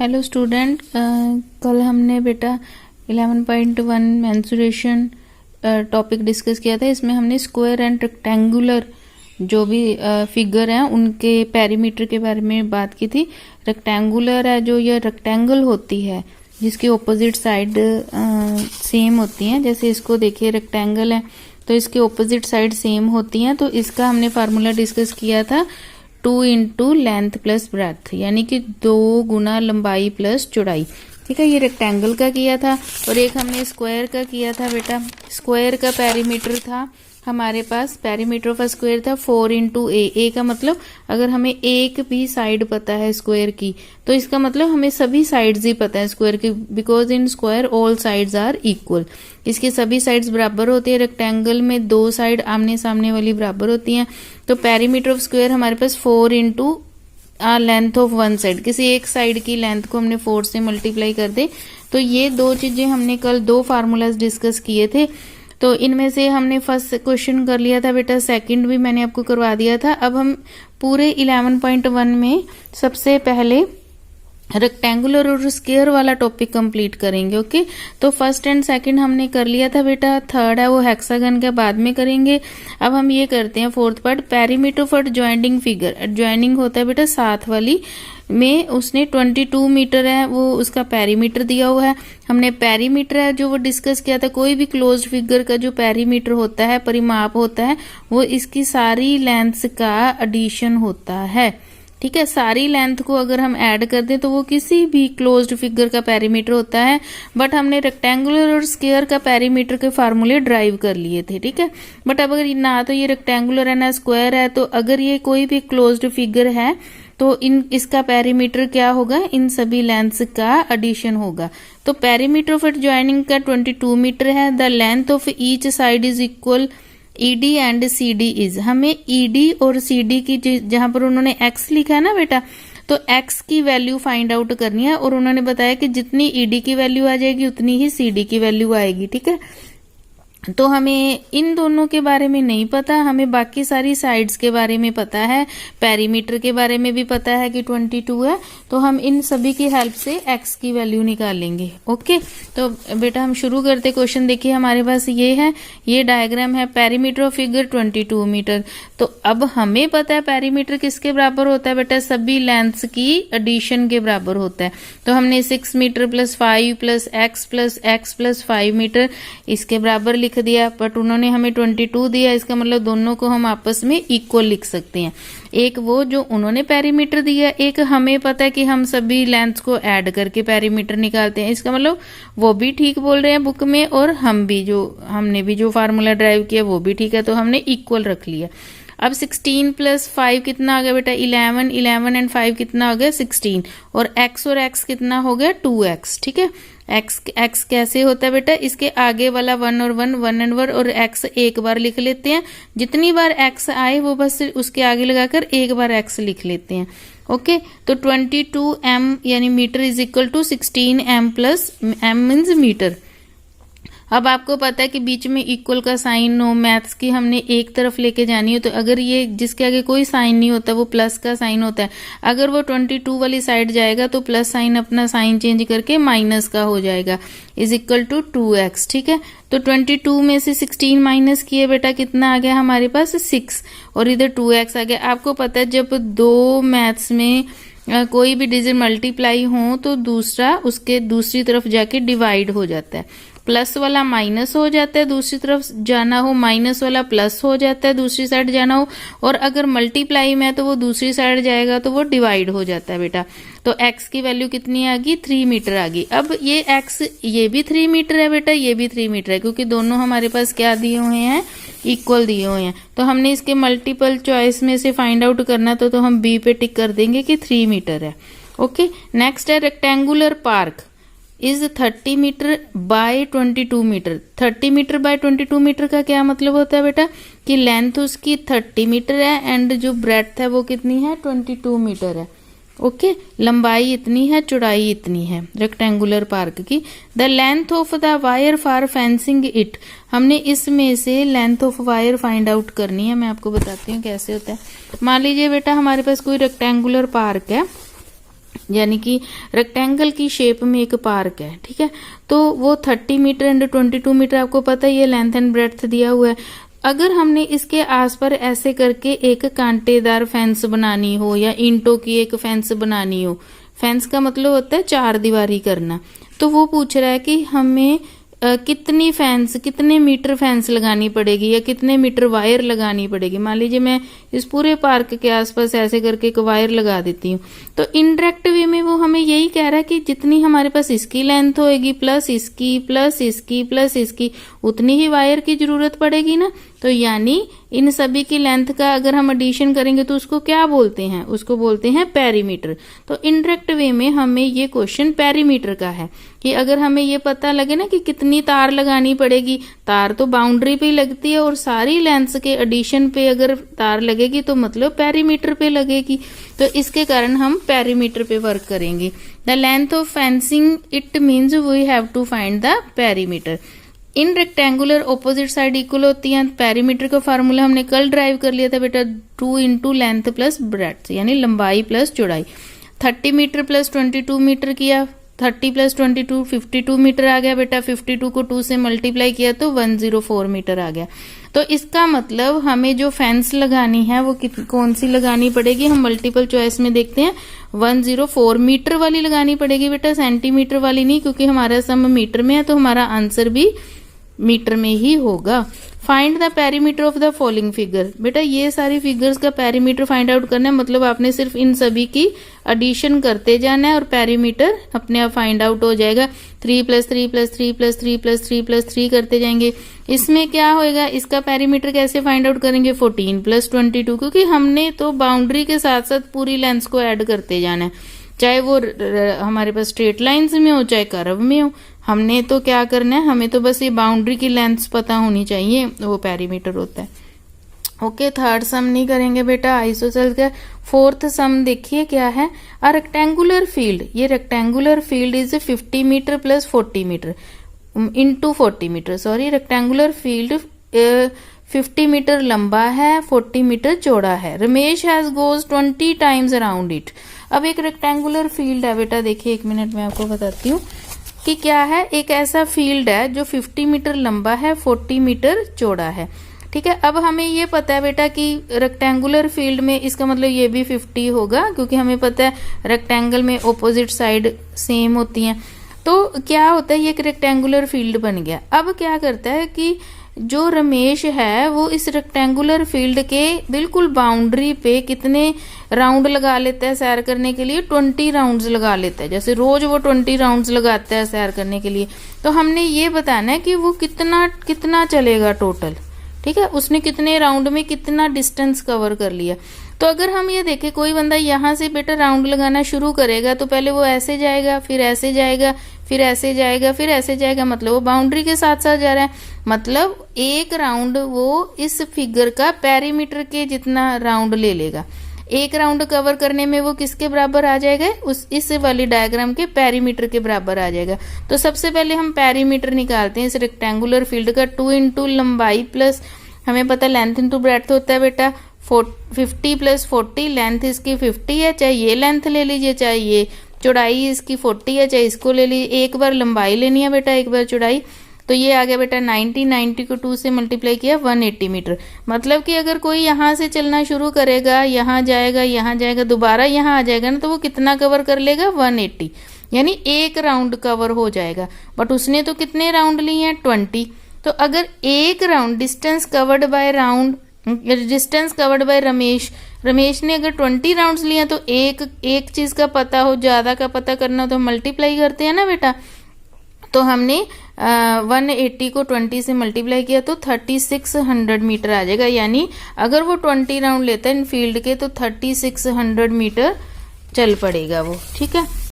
Hello student, कल हमने बेटा 11.1 मेंसुरेशन टॉपिक डिस्कस किया था। इसमें हमने स्क्वायर एंड रेक्टेंगुलर जो भी फिगर हैं उनके पेरीमीटर के बारे में बात की थी। रेक्टेंगुलर है जो ये रेक्टेंगल होती है जिसकी ऑपोजिट साइड सेम होती हैं। जैसे इसको देखिए, रेक्टेंगल है तो इसकी ऑपोजिट साइड सेम होती हैं। तो इसका हमने फार्मूला डिस्कस किया था 2 इंटू लेंथ प्लस ब्रेथ, यानी कि 2 गुना लंबाई प्लस चौड़ाई। ठीक है, ये रेक्टेंगल का किया था। और एक हमने स्क्वायर का किया था बेटा। स्क्वायर का पेरीमीटर था हमारे पास, पेरीमीटर ऑफ स्क्वायर था 4 इंटू ए का मतलब अगर हमें एक भी साइड पता है स्क्वायर की तो इसका मतलब हमें सभी साइड्स ही पता है स्क्वायर की, because in square all sides are equal. इसके सभी साइड्स बराबर होती है। रेक्टेंगल में 2 साइड आमने सामने वाली बराबर होती हैं। तो पेरीमीटर ऑफ स्क्वायर हमारे पास 4 into length of one side, किसी एक साइड की लेंथ को हमने 4 से मल्टीप्लाई कर दे। तो ये दो चीजें हमने कल 2 फार्मूलाज डिस्कस किए थे। तो इनमें से हमने फर्स्ट क्वेश्चन कर लिया था बेटा, सेकंड भी मैंने आपको करवा दिया था। अब हम पूरे 11.1 में सबसे पहले रेक्टेंगुलर और स्क्वायर वाला टॉपिक कंप्लीट करेंगे। ओके, तो फर्स्ट एंड सेकंड हमने कर लिया था बेटा। थर्ड है वो हेक्सागन का बाद में करेंगे। अब हम ये करते हैं fourth part, perimeter for joining figure. Joining होता है बेटा साथ वाली में, उसने 22 मीटर है वो उसका पेरीमीटर दिया हुआ है। हमने पेरीमीटर है जो वो डिस्कस किया था। कोई भी क्लोज्ड फिगर का जो पेरीमीटर होता है, परिमाप होता है, वो इसकी सारी लेंथ का एडिशन होता है। ठीक है, सारी लेंथ को अगर हम ऐड कर दें तो वो किसी भी क्लोज्ड फिगर का पेरीमीटर होता है। बट हमने रेक्टेंगुलर और स्क्वायर का पेरीमीटर के फार्मूले ड्राइव कर लिए थे। ठीक है, बट अब अगर ना तो ये रेक्टेंगुलर है ना स्क्वायर है, तो अगर ये कोई भी क्लोज्ड फिगर है तो इसका पेरीमीटर क्या होगा, इन सभी लेंथ्स का एडिशन होगा। तो पेरीमीटर ऑफ ज्वाइनिंग का 22 मीटर है। The length of each side is equal ED and CD is, हमें ED और CD की जहां पर उन्होंने X लिखा है ना बेटा, तो X की वैल्यू फाइंड आउट करनी है। और उन्होंने बताया कि जितनी ED की वैल्यू आ जाएगी उतनी ही CD की वैल्यू आएगी। ठीक है, तो हमें इन दोनों के बारे में नहीं पता, हमें बाकी सारी साइड्स के बारे में पता है, पेरीमीटर के बारे में भी पता है कि 22 है। तो हम इन सभी की हेल्प से x की वैल्यू निकालेंगे। ओके, तो बेटा हम शुरू करते। क्वेश्चन देखिए हमारे पास ये है, ये डायग्राम है, पेरीमीटर ऑफ फिगर 22 मीटर। तो अब हमें पता है पेरीमीटर किसके बराबर होता है बेटा, सभी लेंथ्स की एडिशन के बराबर होता है। तो हमने 6 metre plus 5 plus x plus 5 metre इसके बराबर लिख दिया। बट उन्होंने हमें 22 दिया, इसका मतलब दोनों को हम आपस में इक्वल लिख सकते हैं। एक वो जो उन्होंने पेरीमीटर दिया, एक हमें पता है कि हम सभी लेंथ्स को ऐड करके पेरीमीटर निकालते हैं। इसका मतलब वो भी ठीक बोल रहे हैं बुक में, और हमने भी जो फार्मूला ड्राइव किया वो भी ठीक है। तो हमने इक्वल रख लिया। अब 16 प्लस 5 कितना आ गया बेटा, 11 एंड 5 कितना हो गया 16, और x कितना हो गया 2x। ठीक है, x कैसे होता है बेटा, इसके आगे वाला 1 और 1 एंड 1 और x एक बार लिख लेते हैं। जितनी बार x आए वो बस उसके आगे लगाकर एक बार x लिख लेते हैं। ओके, तो 22 m यानी metre is equal to 16 m plus m means metre. अब आपको पता है कि बीच में इक्वल का साइन हो, मैथ्स की हमने एक तरफ लेके जानी हो, तो अगर ये जिसके आगे कोई साइन नहीं होता वो प्लस का साइन होता है। अगर वो 22 वाली साइड जाएगा तो प्लस साइन अपना साइन चेंज करके माइनस का हो जाएगा, इज इक्वल टू 2x। ठीक है, तो 22 में से 16 माइनस किए बेटा, कितना आ गया हमारे पास 6, और इधर 2x आ गया। आपको पता है जब 2 मैथ्स में कोई भी डिजिट मल्टीप्लाई हो तो दूसरा उसके दूसरी तरफ जाके डिवाइड हो जाता है। प्लस वाला माइनस हो जाता है, दूसरी तरफ जाना हो, माइनस वाला प्लस हो जाता है, दूसरी साइड जाना हो, और अगर मल्टीप्लाई में तो वो दूसरी साइड जाएगा तो वो डिवाइड हो जाता है बेटा। तो x की वैल्यू कितनी आ गई, 3 मीटर आ गई। अब ये x ये भी 3 मीटर है बेटा, ये भी 3 मीटर है, क्योंकि दोनों हमारे पास क्या दिए हुए हैं, इक्वल दिए हुए हैं। तो हमने इसके मल्टीपल चॉइस में से फाइंड आउट करना तो हम बी पे टिक कर देंगे कि 3 मीटर है। ओके, नेक्स्ट है rectangular park is 30 metre by 22 metre. 30 metre by 22 metre का क्या मतलब होता है बेटा, कि लेंथ उसकी 30 मीटर है एंड जो ब्रेड्थ है वो कितनी है 22 मीटर है। ओके, लंबाई इतनी है, चौड़ाई इतनी है रेक्टेंगुलर पार्क की। The length of the wire for fencing it, हमने इसमें से length of wire find out करनी है। मैं आपको बताती हूँ कैसे होता है। मान लीजिए बेटा हमारे पास कोई रेक्टेंगुलर पार्क है, यानी कि रेक्टेंगल की शेप में एक पार्क है, ठीक है। तो वो 30 मीटर एंड 22 मीटर आपको पता ही है लेंथ एंड ब्रेड्थ दिया हुआ है। अगर हमने इसके आस पर ऐसे करके एक कांटेदार फेंस बनानी हो या ईंटों की एक फेंस बनानी हो, फेंस का मतलब होता है चार दीवारी करना, तो वो पूछ रहा है कि हमें कितनी फेंस, कितने मीटर फेंस लगानी पड़ेगी या कितने मीटर वायर लगानी पड़ेगी। मान लीजिए मैं इस पूरे पार्क के आसपास ऐसे करके एक वायर लगा देती हूँ, तो इनडायरेक्ट वे में वो हमें यही कह रहा है कि जितनी हमारे पास इसकी लेंथ होएगी प्लस इसकी प्लस इसकी प्लस इसकी, उतनी ही वायर की जरूरत पड़ेगी ना। तो यानी इन सभी की लेंथ का अगर हम एडिशन करेंगे तो उसको क्या बोलते हैं, उसको बोलते हैं पेरीमीटर। तो इनडायरेक्ट वे में हमें ये क्वेश्चन पेरीमीटर का है कि अगर हमें ये पता लगे ना कि कितनी तार लगानी पड़ेगी, तार तो बाउंड्री पे ही लगती है और सारी लेंथ्स के एडिशन पे अगर तार लगेगी तो मतलब पेरीमीटर पे लगेगी। तो इसके कारण हम पेरीमीटर पे वर्क करेंगे। The length of fencing it means we have to find the perimeter. In rectangular opposite side equal होती हैं। पेरीमीटर का फार्मूला हमने कल ड्राइव कर लिया था बेटा, 2 इंटू लेंथ प्लस ब्रेड्थ, यानी लंबाई प्लस चौड़ाई। 30 मीटर प्लस 22 मीटर किया, 30 प्लस 22 52 मीटर आ गया बेटा। 52 को 2 से मल्टीप्लाई किया तो 104 मीटर आ गया। तो इसका मतलब हमें जो फेंस लगानी है वो कौन सी लगानी पड़ेगी, हम मल्टीपल चॉइस में देखते हैं। 104 मीटर वाली लगानी पड़ेगी बेटा, सेंटीमीटर वाली नहीं, क्योंकि हमारा सम मीटर में है तो हमारा आंसर भी मीटर में ही होगा। Find the perimeter of the following figure. बेटा ये सारी फिगर्स का पेरीमीटर फाइंड आउट करना है, मतलब आपने सिर्फ इन सभी की एडिशन करते जाना है और पेरीमीटर अपने आप फाइंड आउट हो जाएगा। 3 plus 3 plus 3 plus 3 plus 3 plus 3 करते जाएंगे। इसमें क्या होएगा, इसका पेरीमीटर कैसे फाइंड आउट करेंगे, 14 प्लस 22, क्योंकि हमने तो बाउंड्री के साथ साथ पूरी लेंथ को ऐड करते जाना है, चाहे वो हमारे पास स्ट्रेट लाइंस में हो चाहे कर्व में हो। हमने तो क्या करना है, हमें तो बस ये बाउंड्री की लेंथ पता होनी चाहिए, वो पेरीमीटर होता है। ओके, थर्ड सम नहीं करेंगे बेटा, आइसोसेल्स का। फोर्थ सम देखिए क्या है, अ रेक्टेंगुलर फील्ड। ये rectangular field is 50 metre plus 40 metre into 40 metre, sorry, rectangular field 50 metre लंबा है, 40 मीटर चौड़ा है। Ramesh has goes 20 times around it. अब एक रेक्टेंगुलर फील्ड है बेटा, देखिए 1 मिनट में आपको बताती हूँ कि क्या है। एक ऐसा फील्ड है जो 50 मीटर लंबा है, 40 मीटर चौड़ा है, ठीक है। अब हमें ये पता है बेटा कि रेक्टेंगुलर फील्ड में इसका मतलब ये भी 50 होगा, क्योंकि हमें पता है रेक्टेंगल में ऑपोजिट साइड सेम होती हैं। तो क्या होता है, ये एक रेक्टेंगुलर फील्ड बन गया। अब क्या करता है कि जो रमेश है वो इस रेक्टेंगुलर फील्ड के बिल्कुल बाउंड्री पे कितने राउंड लगा लेता है सैर करने के लिए, 20 राउंड्स लगा लेता है। जैसे रोज वो 20 राउंड्स लगाता है सैर करने के लिए, तो हमने ये बताना है कि वो कितना चलेगा टोटल, ठीक है, उसने कितने राउंड में कितना डिस्टेंस कवर कर लिया। तो अगर हम ये देखें, कोई बंदा यहाँ से बेटा राउंड लगाना शुरू करेगा तो पहले वो ऐसे जाएगा, फिर ऐसे जाएगा, फिर ऐसे जाएगा, फिर ऐसे जाएगा, मतलब वो बाउंड्री के साथ साथ जा रहा है। मतलब एक राउंड वो इस फिगर का पेरीमीटर के जितना राउंड ले लेगा। एक राउंड कवर करने में वो किसके बराबर आ जाएगा, इस वाली डायग्राम के पेरीमीटर के बराबर आ जाएगा। तो सबसे पहले हम पेरीमीटर निकालते हैं इस रेक्टेंगुलर फील्ड का। 2 इंटू लंबाई प्लस, हमें पता लेंथ इंटू ब्रेड्थ होता है बेटा, 50 प्लस 40, लेंथ इसकी 50 है, चाहे ये लेंथ ले लीजिए, चाहे ये चौड़ाई इसकी 40 है, चाहे इसको ले लीजिए। एक बार लंबाई लेनी है बेटा, एक बार चौड़ाई। तो ये आ गया बेटा 90 को 2 से मल्टीप्लाई किया 180 मीटर। मतलब कि अगर कोई यहाँ से चलना शुरू करेगा, यहाँ जाएगा, दोबारा यहाँ आ जाएगा ना, तो वो कितना कवर कर लेगा, 180, यानी एक राउंड कवर हो जाएगा। बट उसने तो कितने राउंड लिए हैं, 20। तो अगर एक round distance covered by Ramesh ने अगर 20 राउंड्स लिया, तो एक चीज का पता हो, ज्यादा का पता करना तो मल्टीप्लाई करते हैं ना बेटा। तो हमने 180 को 20 से मल्टीप्लाई किया तो 3600 मीटर आ जाएगा। यानी अगर वो 20 राउंड लेता है इन फील्ड के तो 3600 मीटर चल पड़ेगा वो, ठीक है।